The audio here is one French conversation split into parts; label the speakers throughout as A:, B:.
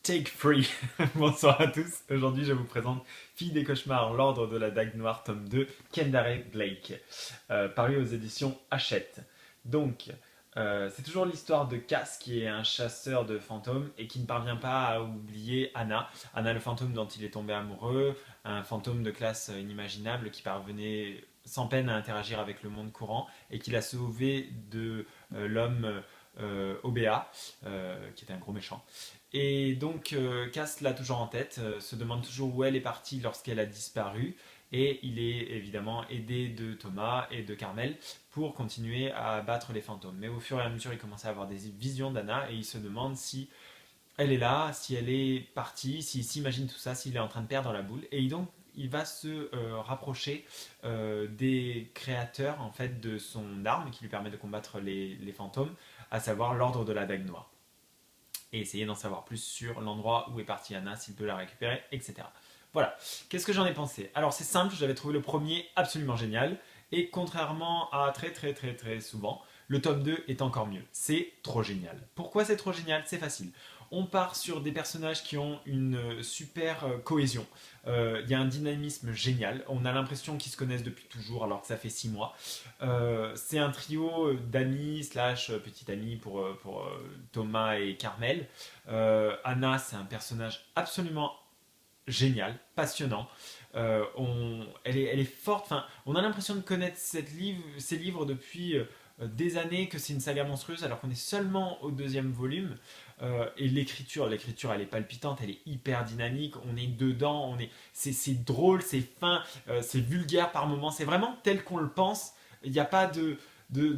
A: Take Free. Bonsoir à tous. Aujourd'hui, je vous présente Fille des cauchemars, l'ordre de la dague noire, tome 2, Kendare Blake, paru aux éditions Hachette. Donc, c'est toujours l'histoire de Cass, qui est un chasseur de fantômes et qui ne parvient pas à oublier Anna. Anna, le fantôme dont il est tombé amoureux, un fantôme de classe inimaginable qui parvenait sans peine à interagir avec le monde courant et qui l'a sauvé de l'homme Obéa, qui était un gros méchant. Et donc Cass l'a toujours en tête, se demande toujours où elle est partie lorsqu'elle a disparu. Et il est évidemment aidé de Thomas et de Carmel pour continuer à battre les fantômes. Mais au fur et à mesure, il commence à avoir des visions d'Anna et il se demande si elle est là, si elle est partie, s'il s'imagine tout ça, s'il est en train de perdre la boule. Et donc, il va se rapprocher des créateurs en fait, de son arme qui lui permet de combattre les fantômes, à savoir l'ordre de la dague noire et essayer d'en savoir plus sur l'endroit où est partie Anna, s'il peut la récupérer, etc. Voilà. Qu'est-ce que j'en ai pensé? Alors c'est simple, j'avais trouvé le premier absolument génial, et contrairement à très souvent, le tome 2 est encore mieux. C'est trop génial. Pourquoi c'est trop génial? C'est facile. On part sur des personnages qui ont une super cohésion. Il y a un dynamisme génial. On a l'impression qu'ils se connaissent depuis toujours alors que ça fait 6 mois. C'est un trio d'amis slash petite amie pour Thomas et Carmel. Anna, c'est un personnage absolument génial, passionnant. Elle est forte. Enfin, on a l'impression de connaître ces livres depuis des années, que c'est une saga monstrueuse alors qu'on est seulement au deuxième volume. Et l'écriture, elle est palpitante, elle est hyper dynamique, on est dedans, c'est drôle, c'est fin, c'est vulgaire par moments, c'est vraiment tel qu'on le pense, il n'y a pas de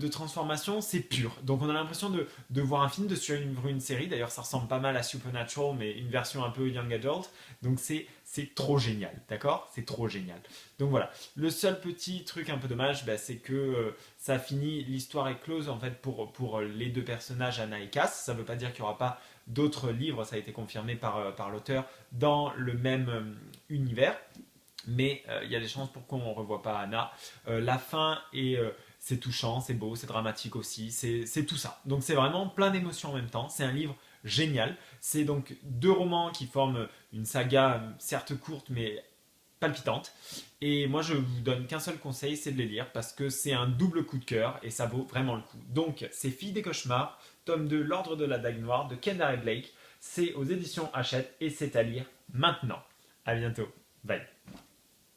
A: transformation, c'est pur. Donc on a l'impression de voir un film, de suivre une série, d'ailleurs ça ressemble pas mal à Supernatural, mais une version un peu young adult, donc c'est trop génial, d'accord? C'est trop génial. Donc voilà, le seul petit truc un peu dommage, bah, c'est que ça finit, l'histoire est close en fait pour les deux personnages Anna et Cass. Ça ne veut pas dire qu'il n'y aura pas d'autres livres, ça a été confirmé par l'auteur, dans le même univers. Mais il y a des chances pour qu'on ne revoie pas Anna. La fin c'est touchant, c'est beau, c'est dramatique aussi, c'est tout ça. Donc c'est vraiment plein d'émotions en même temps. C'est un livre génial. C'est donc deux romans qui forment une saga certes courte mais palpitante. Et moi, je vous donne qu'un seul conseil, c'est de les lire parce que c'est un double coup de cœur et ça vaut vraiment le coup. Donc, c'est Filles des cauchemars, tome 2, L'ordre de la dague noire de Kendare Blake. C'est aux éditions Hachette et c'est à lire maintenant. À bientôt. Bye.